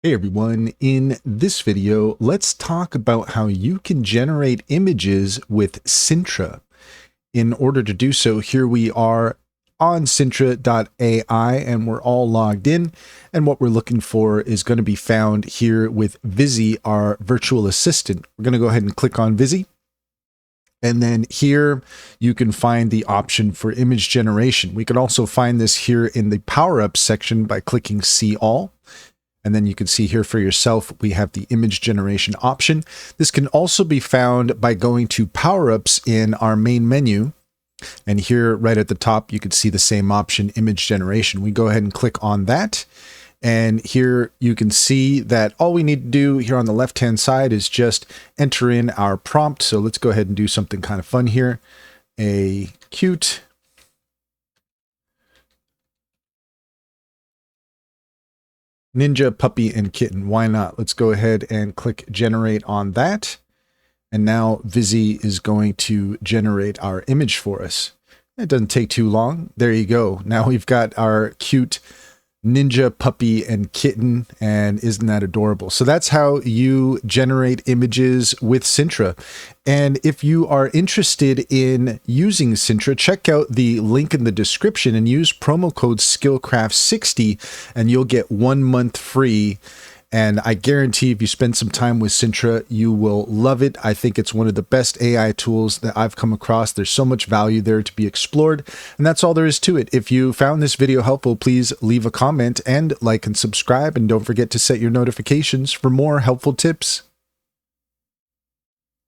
Hey everyone, in this video, let's talk about how you can generate images with Sintra. In order to do so, here we are on Sintra AI and we're all logged in. And what we're looking for is going to be found here with Visi, our virtual assistant. We're going to go ahead and click on Visi. And then here you can find the option for image generation. We can also find this here in the power-up section by clicking See All. And then you can see here for yourself, we have the image generation option. This can also be found by going to power-ups in our main menu. And here right at the top, you can see the same option, image generation. We go ahead and click on that. And here you can see that all we need to do here on the left-hand side is just enter in our prompt. So let's go ahead and do something kind of fun here. A cute ninja puppy and kitten. Why not? Let's go ahead and click generate on that. And now Visi is going to generate our image for us. It doesn't take too long. There you go. Now we've got our cute ninja puppy and kitten, and isn't that adorable? So that's how you generate images with Sintra. And if you are interested in using Sintra, check out the link in the description and use promo code SKILLCRAFT60 and you'll get 1 month free. And I guarantee if you spend some time with Sintra, you will love it. I think it's one of the best AI tools that I've come across. There's so much value there to be explored. And that's all there is to it. If you found this video helpful, please leave a comment and like and subscribe. And don't forget to set your notifications for more helpful tips.